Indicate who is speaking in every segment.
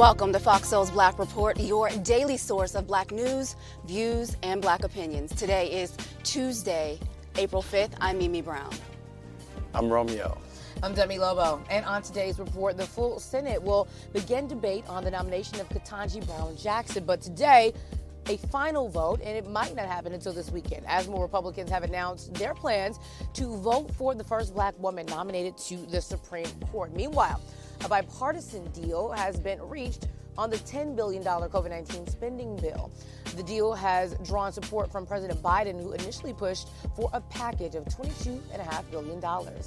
Speaker 1: Welcome to Fox Soul's Black Report, your daily source of Black news, views, and Black opinions. Today is Tuesday, April 5th. I'm Mimi Brown.
Speaker 2: I'm Romeo.
Speaker 3: I'm Demi Lobo. And on today's report, the full Senate will begin debate on the nomination of Ketanji Brown Jackson. But today, a final vote, and it might not happen until this weekend, as more Republicans have announced their plans to vote for the first Black woman nominated to the Supreme Court. Meanwhile, a bipartisan deal has been reached on the $10 billion COVID-19 spending bill. The deal has drawn support from President Biden, who initially pushed for a package of $22.5 billion.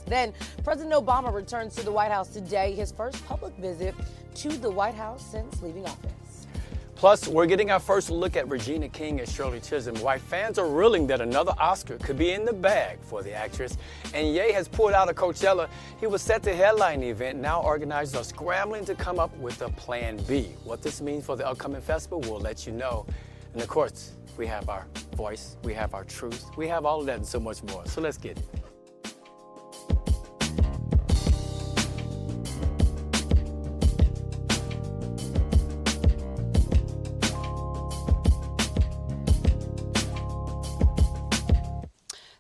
Speaker 3: Then, President Obama returns to the White House today, his first public visit to the White House since leaving office.
Speaker 2: Plus, we're getting our first look at Regina King and Shirley Chisholm, why fans are reeling that another Oscar could be in the bag for the actress. And Ye has pulled out of Coachella. He was set to headline the event. Now organizers are scrambling to come up with a plan B. What this means for the upcoming festival, we'll let you know. And of course, we have our voice, we have our truth, we have all of that and so much more. So let's get it.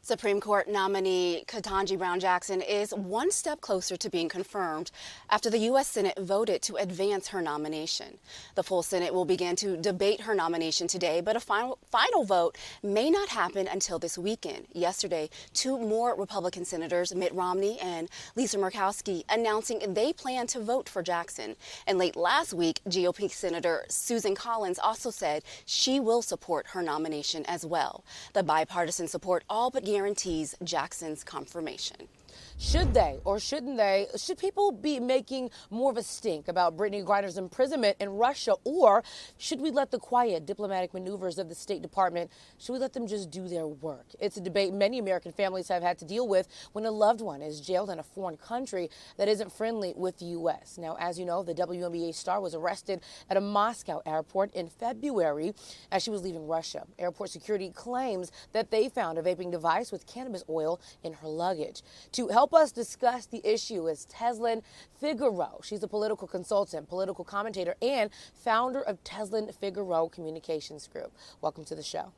Speaker 1: Supreme Court nominee Ketanji Brown Jackson is one step closer to being confirmed after the U.S. Senate voted to advance her nomination. The full Senate will begin to debate her nomination today, but a final vote may not happen until this weekend. Yesterday, two more Republican senators, Mitt Romney and Lisa Murkowski, announcing they plan to vote for Jackson. And late last week, GOP Senator Susan Collins also said she will support her nomination as well. The bipartisan support all but guarantees Jackson's confirmation.
Speaker 3: Should they or shouldn't they? Should people be making more of a stink about Brittney Griner's imprisonment in Russia, or should we let the quiet diplomatic maneuvers of the State Department, should we let them just do their work? It's a debate many American families have had to deal with when a loved one is jailed in a foreign country that isn't friendly with the U.S. Now, as you know, the WNBA star was arrested at a Moscow airport in February as she was leaving Russia. Airport security claims that they found a vaping device with cannabis oil in her luggage. To help us discuss the issue is Teslin Figueroa. She's a political consultant, political commentator, and founder of Teslin Figueroa Communications Group. Welcome to the show.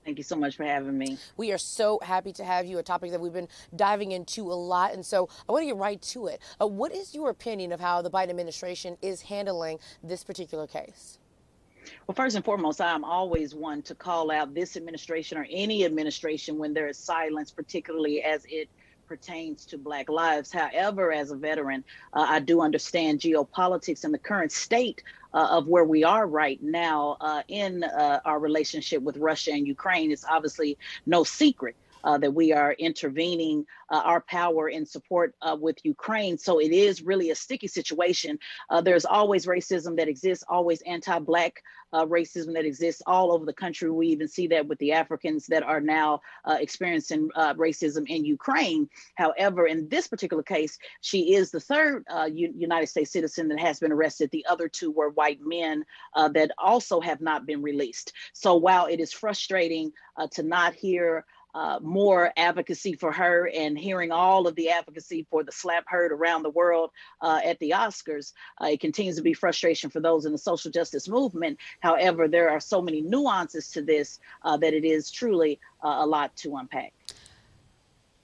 Speaker 4: Thank you so much for having me.
Speaker 3: We are so happy to have you, a topic that we've been diving into a lot. And so I want to get right to it. What is your opinion of how the Biden administration is handling this particular case?
Speaker 4: Well, first and foremost, I'm always one to call out this administration or any administration when there is silence, particularly as it pertains to Black lives. However, as a veteran, I do understand geopolitics and the current state of where we are right now in our relationship with Russia and Ukraine. It's obviously no secret that we are intervening our power in support with Ukraine. So it is really a sticky situation. There's always racism that exists, always anti-Black racism that exists all over the country. We even see that with the Africans that are now experiencing racism in Ukraine. However, in this particular case, she is the third United States citizen that has been arrested. The other two were white men that also have not been released. So while it is frustrating to not hear more advocacy for her and hearing all of the advocacy for the slap heard around the world at the Oscars, it continues to be frustration for those in the social justice movement. However, there are so many nuances to this that it is truly a lot to unpack.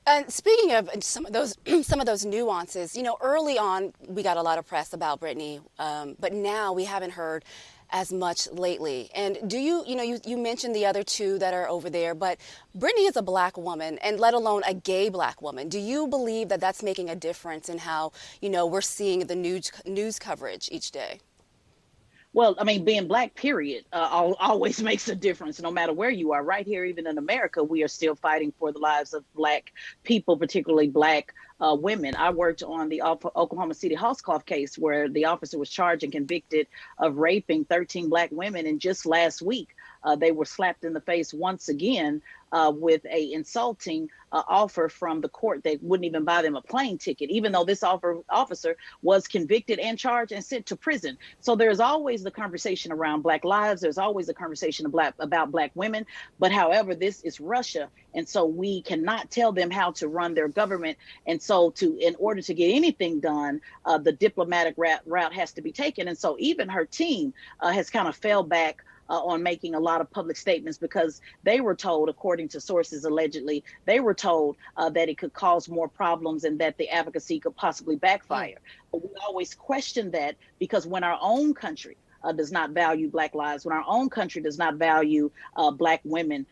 Speaker 1: And speaking of some of those nuances, you know, early on we got a lot of press about Brittney, but now we haven't heard as much lately. And do you mentioned the other two that are over there, but Brittney is a Black woman, and let alone a gay Black woman. Do you believe that that's making a difference in how, you know, we're seeing the news coverage each day?
Speaker 4: Well, I mean, being Black, period, always makes a difference, no matter where you are. Right here, even in America, we are still fighting for the lives of Black people, particularly Black women. I worked on the Oklahoma City Hoscoff case where the officer was charged and convicted of raping 13 Black women. And just last week, they were slapped in the face once again with a insulting offer from the court that wouldn't even buy them a plane ticket, even though this officer was convicted and charged and sent to prison. So there's always the conversation around Black lives. There's always a conversation about Black women. But however, this is Russia. And so we cannot tell them how to run their government. And so in order to get anything done, the diplomatic route has to be taken. And so even her team has kind of fell back on making a lot of public statements because they were told, according to sources allegedly, they were told that it could cause more problems and that the advocacy could possibly backfire. But we always question that because when our own country does not value Black lives, when our own country does not value Black women,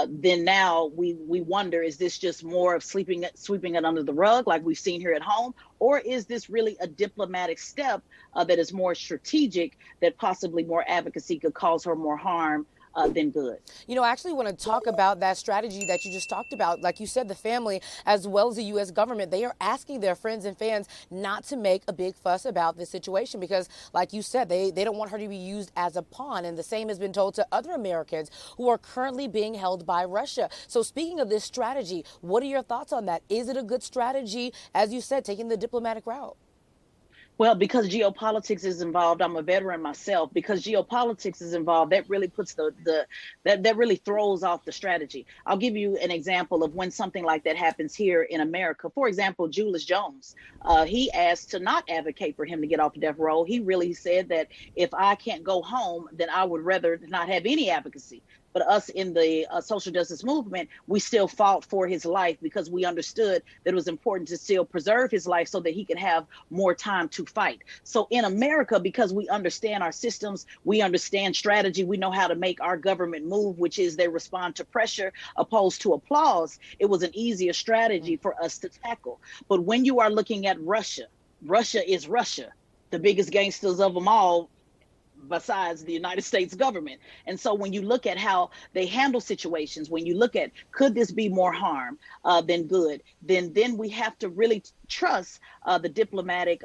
Speaker 4: then now we wonder, is this just more of sweeping it under the rug like we've seen here at home? Or is this really a diplomatic step that is more strategic, that possibly more advocacy could cause her more harm than good?
Speaker 3: You know, I actually want to talk about that strategy that you just talked about. Like you said, the family, as well as the U.S. government, they are asking their friends and fans not to make a big fuss about this situation because, like you said, they don't want her to be used as a pawn. And the same has been told to other Americans who are currently being held by Russia. So speaking of this strategy, what are your thoughts on that? Is it a good strategy, as you said, taking the diplomatic route?
Speaker 4: Well, because geopolitics is involved, I'm a veteran myself, because geopolitics is involved, that really puts that really throws off the strategy. I'll give you an example of when something like that happens here in America. For example, Julius Jones, he asked to not advocate for him to get off death row. He really said that if I can't go home, then I would rather not have any advocacy. But us in the social justice movement, we still fought for his life because we understood that it was important to still preserve his life so that he could have more time to fight. So in America, because we understand our systems, we understand strategy, we know how to make our government move, which is they respond to pressure opposed to applause. It was an easier strategy for us to tackle. But when you are looking at Russia, Russia is Russia, the biggest gangsters of them all, besides the United States government. And so when you look at how they handle situations, when you look at could this be more harm than good, then we have to really trust the diplomatic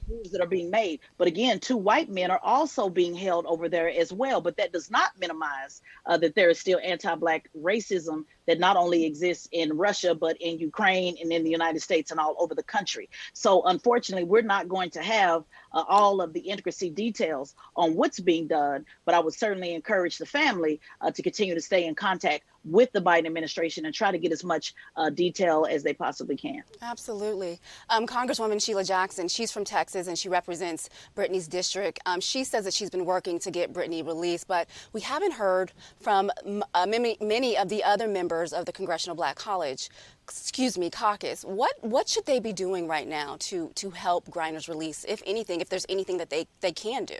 Speaker 4: moves that are being made. But again, 2 white men are also being held over there as well. But that does not minimize that there is still anti-Black racism that not only exists in Russia, but in Ukraine and in the United States and all over the country. So unfortunately, we're not going to have all of the intricacy details on what's being done, but I would certainly encourage the family to continue to stay in contact with the Biden administration and try to get as much detail as they possibly can.
Speaker 1: Absolutely. Congresswoman Sheila Jackson, she's from Texas and she represents Brittney's district. She says that she's been working to get Brittney released, but we haven't heard from many of the other members of the Congressional Black Caucus. What should they be doing right now to help Griner's release, if anything, if there's anything that they can do?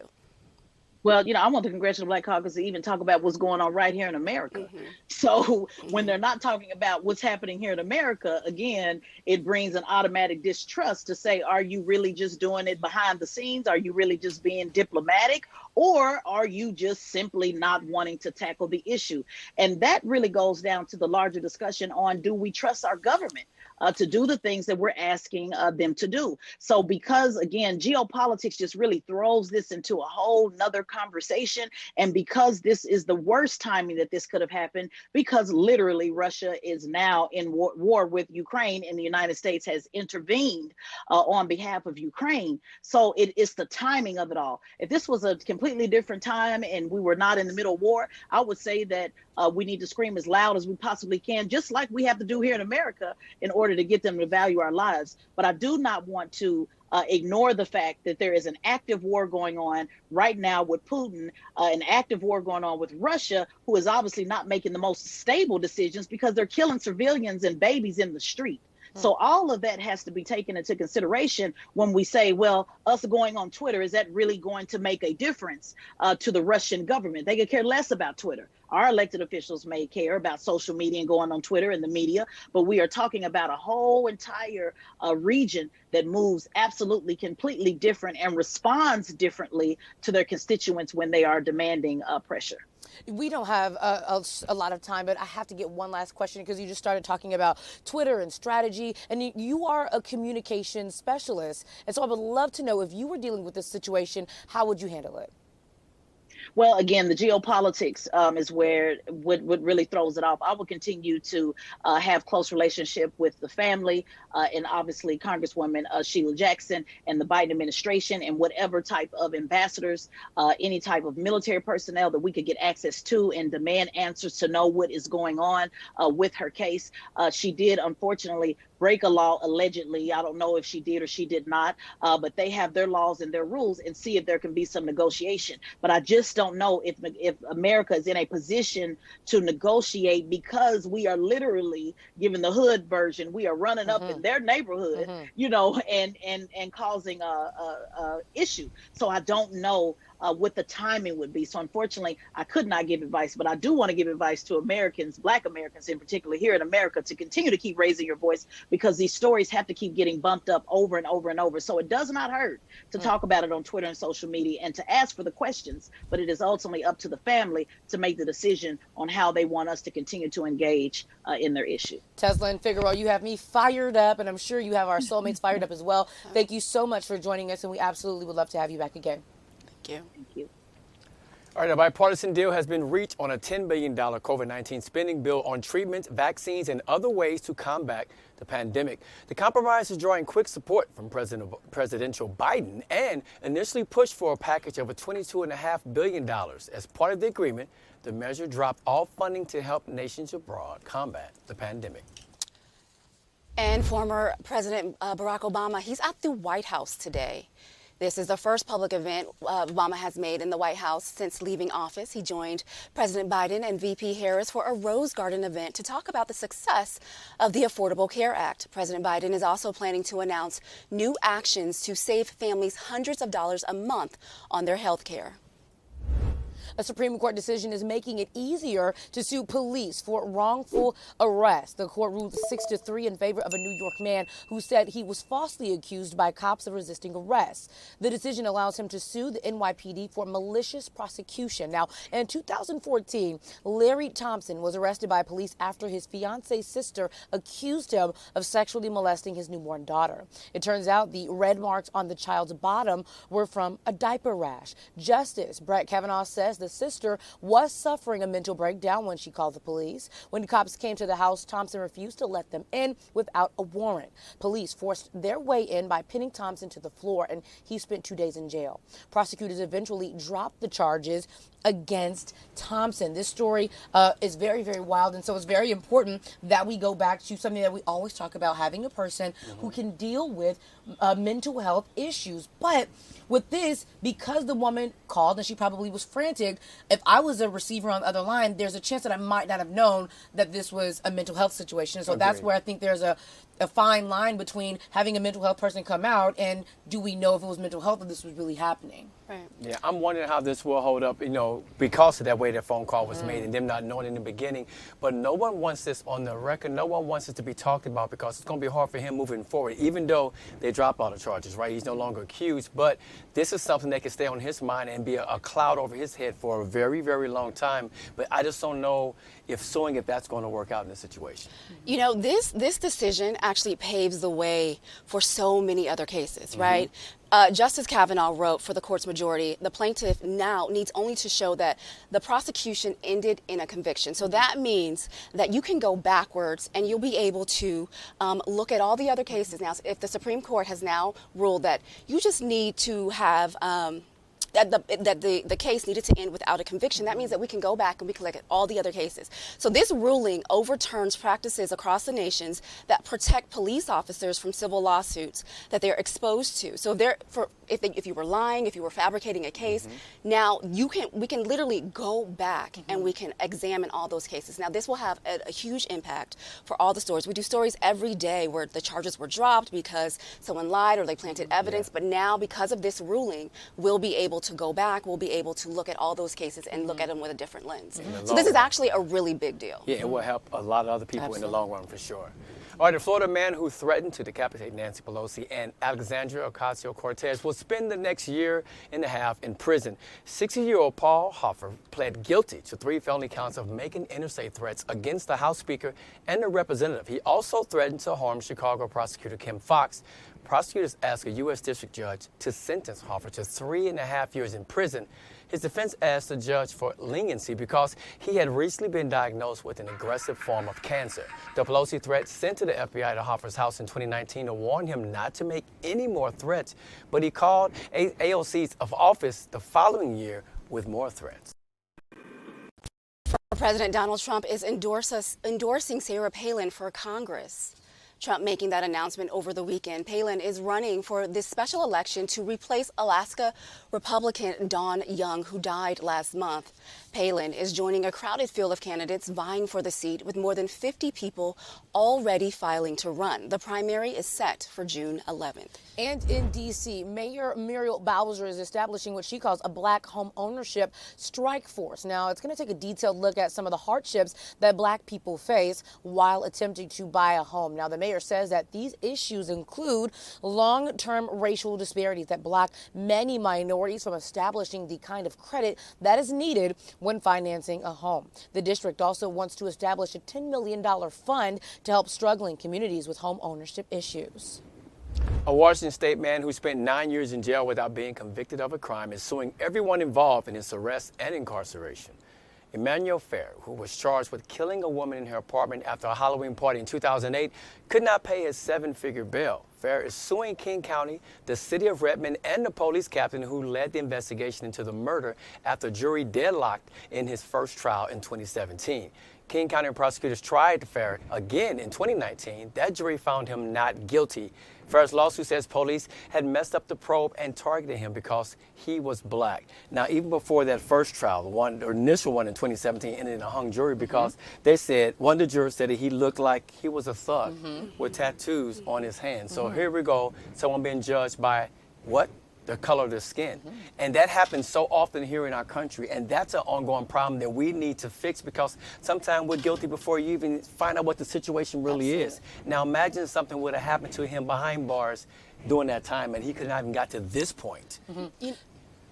Speaker 4: Well, I want the Congressional Black Caucus to even talk about what's going on right here in America. Mm-hmm. So when they're not talking about what's happening here in America, again, it brings an automatic distrust to say, are you really just doing it behind the scenes? Are you really just being diplomatic? Or are you just simply not wanting to tackle the issue? And that really goes down to the larger discussion on, do we trust our government to do the things that we're asking them to do? So because, again, geopolitics just really throws this into a whole nother conversation. And because this is the worst timing that this could have happened, because literally Russia is now in war with Ukraine and the United States has intervened on behalf of Ukraine. So it's the timing of it all. If this was a completely different time and we were not in the middle of war, I would say that we need to scream as loud as we possibly can, just like we have to do here in America in order to get them to value our lives. But I do not want to ignore the fact that there is an active war going on right now with Putin, an active war going on with Russia, who is obviously not making the most stable decisions because they're killing civilians and babies in the street. So all of that has to be taken into consideration when we say, well, us going on Twitter, is that really going to make a difference to the Russian government? They could care less about Twitter. Our elected officials may care about social media and going on Twitter and the media, but we are talking about a whole entire region that moves absolutely completely different and responds differently to their constituents when they are demanding pressure.
Speaker 3: We don't have a lot of time, but I have to get one last question because you just started talking about Twitter and strategy, and you are a communication specialist. And so I would love to know, if you were dealing with this situation, how would you handle it?
Speaker 4: Well, again, the geopolitics is where what really throws it off. I will continue to have close relationship with the family and obviously Congresswoman Sheila Jackson and the Biden administration and whatever type of ambassadors, any type of military personnel that we could get access to and demand answers to know what is going on with her case. She did, unfortunately, break a law allegedly. I don't know if she did or she did not, but they have their laws and their rules and see if there can be some negotiation. But I just don't know if America is in a position to negotiate because we are literally, given the hood version, we are running up in their neighborhood, you know, and causing a issue. So I don't know what the timing would be. So unfortunately, I could not give advice, but I do want to give advice to Americans, Black Americans in particular here in America, to continue to keep raising your voice because these stories have to keep getting bumped up over and over and over. So it does not hurt to talk about it on Twitter and social media and to ask for the questions, but it is ultimately up to the family to make the decision on how they want us to continue to engage in their issue.
Speaker 3: Tesla and Figueroa, you have me fired up, and I'm sure you have our soulmates fired up as well. Thank you so much for joining us, and we absolutely would love to have you back again.
Speaker 1: Thank you.
Speaker 2: All right, a bipartisan deal has been reached on a $10 billion COVID-19 spending bill on treatments, vaccines, and other ways to combat the pandemic. The compromise is drawing quick support from Presidential Biden and initially pushed for a package of $22.5 billion. As part of the agreement, the measure dropped all funding to help nations abroad combat the pandemic.
Speaker 1: And former President Barack Obama, he's at the White House today. This is the first public event Obama has made in the White House since leaving office. He joined President Biden and VP Harris for a Rose Garden event to talk about the success of the Affordable Care Act. President Biden is also planning to announce new actions to save families hundreds of dollars a month on their health care.
Speaker 3: A Supreme Court decision is making it easier to sue police for wrongful arrest. The court ruled 6-3 in favor of a New York man who said he was falsely accused by cops of resisting arrest. The decision allows him to sue the NYPD for malicious prosecution. Now, in 2014, Larry Thompson was arrested by police after his fiance's sister accused him of sexually molesting his newborn daughter. It turns out the red marks on the child's bottom were from a diaper rash. Justice Brett Kavanaugh says the sister was suffering a mental breakdown when she called the police. When the cops came to the house, Thompson refused to let them in without a warrant. Police forced their way in by pinning Thompson to the floor, and he spent 2 days in jail. Prosecutors eventually dropped the charges against Thompson. This story is very, very wild, and so it's very important that we go back to something that we always talk about, having a person who can deal with mental health issues. But with this, because the woman called and she probably was frantic, if I was a receiver on the other line, there's a chance that I might not have known that this was a mental health situation. So that's where I think there's a fine line between having a mental health person come out and do we know if it was mental health or this was really happening.
Speaker 1: Right.
Speaker 2: Yeah, I'm wondering how this will hold up, you know, because of that way that phone call was made and them not knowing in the beginning. But no one wants this on the record. No one wants it to be talked about because it's going to be hard for him moving forward, even though they dropped all the charges, right? He's no longer accused. But this is something that can stay on his mind and be a cloud over his head for a very, very long time. But I just don't know if that's going to work out in this situation.
Speaker 1: You know, this decision actually paves the way for so many other cases, right? Justice Kavanaugh wrote for the court's majority, the plaintiff now needs only to show that the prosecution ended in a conviction. So that means that you can go backwards and you'll be able to look at all the other cases. Now, if the Supreme Court has now ruled that you just need to have that the case needed to end without a conviction, that means that we can go back and we can look at all the other cases. So this ruling overturns practices across the nations that protect police officers from civil lawsuits that they're exposed to. So if you were lying, if you were fabricating a case, now we can literally go back and we can examine all those cases. Now this will have a huge impact for all the stories. We do stories every day where the charges were dropped because someone lied or they planted evidence, but now because of this ruling, we'll be able to go back, we'll be able to look at all those cases and look at them with a different lens. So this is actually a really big deal.
Speaker 2: Yeah, it will help a lot of other people in the long run for sure. All right, the Florida man who threatened to decapitate Nancy Pelosi and Alexandria Ocasio-Cortez will spend the next year and a half in prison. 60-year-old Paul Hoffer pled guilty to 3 felony counts of making interstate threats against the House Speaker and the representative. He also threatened to harm Chicago prosecutor Kim Foxx. Prosecutors asked a U.S. district judge to sentence Hoffer to 3.5 years in prison. His defense asked the judge for leniency because he had recently been diagnosed with an aggressive form of cancer. The Pelosi threat sent to the FBI to Hoffer's house in 2019 to warn him not to make any more threats, but he called AOC's office the following year with more threats.
Speaker 1: President Donald Trump is endorsing Sarah Palin for Congress. Trump making that announcement over the weekend. Palin is running for this special election to replace Alaska Republican Don Young, who died last month. Palin is joining a crowded field of candidates vying for the seat, with more than 50 people already filing to run. The primary is set for June 11th.
Speaker 3: And in D.C., Mayor Muriel Bowser is establishing what she calls a black home ownership strike force. Now, it's going to take a detailed look at some of the hardships that black people face while attempting to buy a home. Now, the mayor says that these issues include long-term racial disparities that block many minorities from establishing the kind of credit that is needed when financing a home. The district also wants to establish a $10 million fund to help struggling communities with home ownership issues.
Speaker 2: A Washington state man who spent 9 years in jail without being convicted of a crime is suing everyone involved in his arrest and incarceration. Emmanuel Fair, who was charged with killing a woman in her apartment after a Halloween party in 2008, could not pay his 7-figure bail. Fair is suing King County, the city of Redmond, and the police captain who led the investigation into the murder after a jury deadlocked in his first trial in 2017. King County prosecutors tried Fair again in 2019. That jury found him not guilty. Fair's lawsuit says police had messed up the probe and targeted him because he was black. Now, even before that first trial, the initial one in 2017, ended in a hung jury because they said, one of the jurors said that he looked like he was a thug with tattoos on his hands. So here we go, someone being judged by what? The color of their skin. And that happens so often here in our country, and that's an ongoing problem that we need to fix, because sometimes we're guilty before you even find out what the situation really is. Now imagine something would have happened to him behind bars during that time and he could not even got to this point.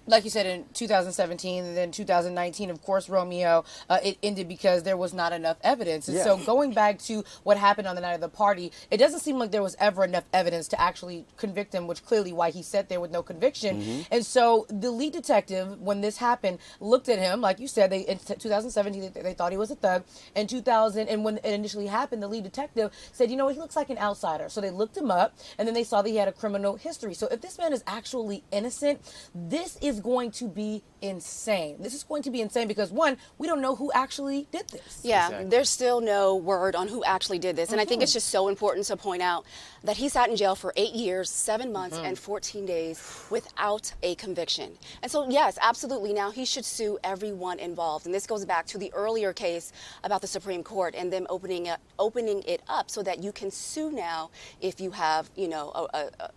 Speaker 3: Like you said, in 2017 and then 2019, of course, Romeo, it ended because there was not enough evidence. And so going back to what happened on the night of the party, it doesn't seem like there was ever enough evidence to actually convict him, which clearly why he sat there with no conviction. And so the lead detective, when this happened, looked at him, like you said, in 2017, they thought he was a thug. In 2000, and when it initially happened, the lead detective said, you know what, he looks like an outsider. So they looked him up, and then they saw that he had a criminal history. So if this man is actually innocent, this is going to be insane. This is going to be insane because, one, we don't know who actually did this.
Speaker 1: Yeah,
Speaker 2: Exactly.
Speaker 1: There's still no word on who actually did this. And I think it's just so important to point out that he sat in jail for 8 years, 7 months, and 14 days without a conviction. And so, yes, absolutely, now he should sue everyone involved. And this goes back to the earlier case about the Supreme Court and them opening it up so that you can sue now if you have, you know,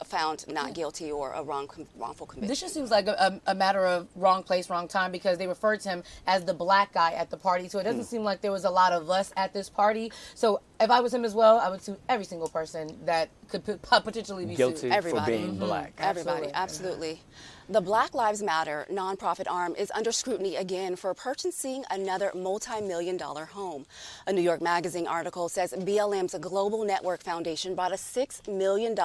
Speaker 1: found not guilty or a wrongful conviction.
Speaker 3: This just seems like a matter of wrong place, wrong time, because they referred to him as the black guy at the party. So it doesn't seem like there was a lot of us at this party. So if I was him as well, I would sue every single person that could potentially be
Speaker 2: Guilty
Speaker 3: sued.
Speaker 1: Everybody.
Speaker 2: for being black.
Speaker 1: Everybody, absolutely. The Black Lives Matter nonprofit arm is under scrutiny again for purchasing another multi-million-dollar home. A New York Magazine article says BLM's Global Network Foundation bought a $6 million,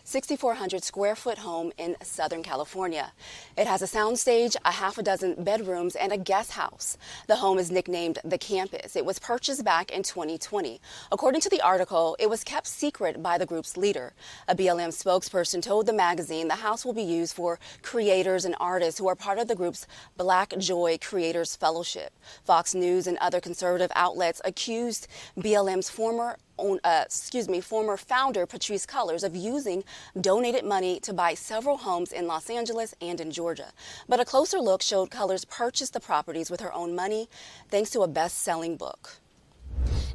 Speaker 1: 6,400 square foot home in Southern California. It has a soundstage, a half a dozen bedrooms, and a guest house. The home is nicknamed The Campus. It was purchased back in 2020. According to the article, it was kept secret by the group's leader. A BLM spokesperson told the magazine the house will be used for creators and artists who are part of the group's Black Joy Creators Fellowship. Fox News and other conservative outlets accused BLM's former founder, Patrisse Cullors, of using donated money to buy several homes in Los Angeles and in Georgia. But a closer look showed Cullors purchased the properties with her own money thanks to a best-selling book.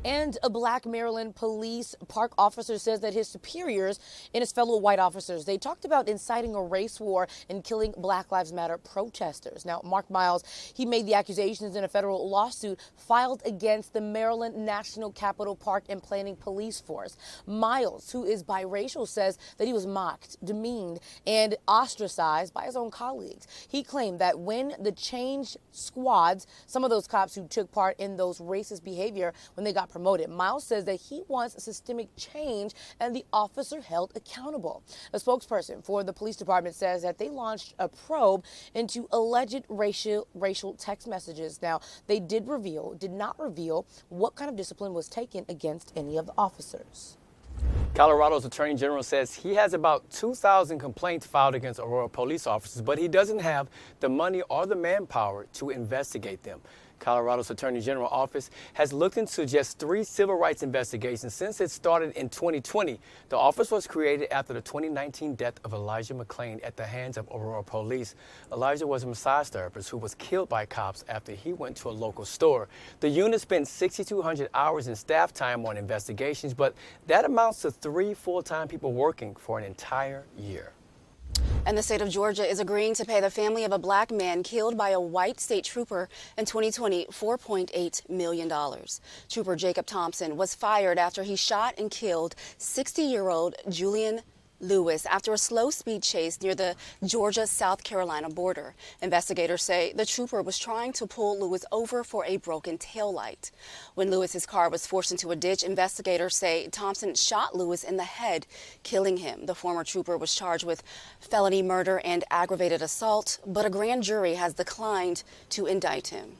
Speaker 3: And a black Maryland police park officer says that his superiors and his fellow white officers, they talked about inciting a race war and killing Black Lives Matter protesters. Now, Mark Miles, he made the accusations in a federal lawsuit filed against the Maryland National Capital Park and Planning Police Force. Miles, who is biracial, says that he was mocked, demeaned, and ostracized by his own colleagues. He claimed that when the change squads, some of those cops who took part in those racist behavior, when they got promoted. Miles says that he wants systemic change and the officer held accountable. A spokesperson for the police department says that they launched a probe into alleged racial text messages. Now, they did not reveal what kind of discipline was taken against any of the officers.
Speaker 2: Colorado's Attorney General says he has about 2,000 complaints filed against Aurora police officers, but he doesn't have the money or the manpower to investigate them. Colorado's Attorney General office has looked into just 3 civil rights investigations since it started in 2020. The office was created after the 2019 death of Elijah McClain at the hands of Aurora police. Elijah was a massage therapist who was killed by cops after he went to a local store. The unit spent 6,200 hours in staff time on investigations, but that amounts to 3 full-time people working for an entire year.
Speaker 1: And the state of Georgia is agreeing to pay the family of a black man killed by a white state trooper in 2020 $4.8 million. Trooper Jacob Thompson was fired after he shot and killed 60-year-old Julian Lewis after a slow speed chase near the Georgia-South Carolina border. Investigators say the trooper was trying to pull Lewis over for a broken taillight. When Lewis's car was forced into a ditch, investigators say Thompson shot Lewis in the head, killing him. The former trooper was charged with felony murder and aggravated assault, but a grand jury has declined to indict him.